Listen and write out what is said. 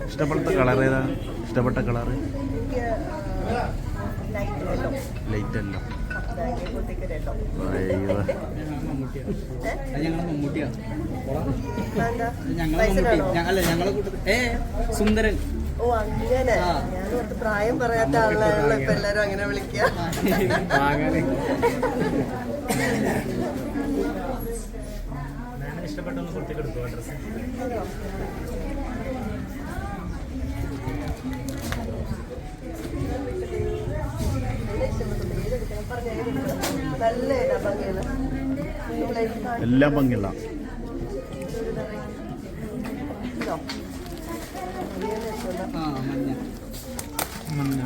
ഇഷ്ടപ്പെട്ട കളർ ഏതാ? ഇഷ്ടപ്പെട്ട കളർ ലൈറ്റ് അല്ലോ. സുന്ദരൻ. ഓ അങ്ങനെ, ഞാൻ പ്രായം പറയാത്ത ആളാണല്ലോ ഇപ്പൊ എല്ലാരും അങ്ങനെ വിളിക്കുക. ഇഷ്ടപ്പെട്ടൊന്ന് കൊടുത്തേക്ക് എടുക്കുക ഡ്രസ്സ്. നല്ല ഇതാ ഭംഗിയുള്ള എല്ലാം ഭംഗിയുള്ള മഞ്ഞ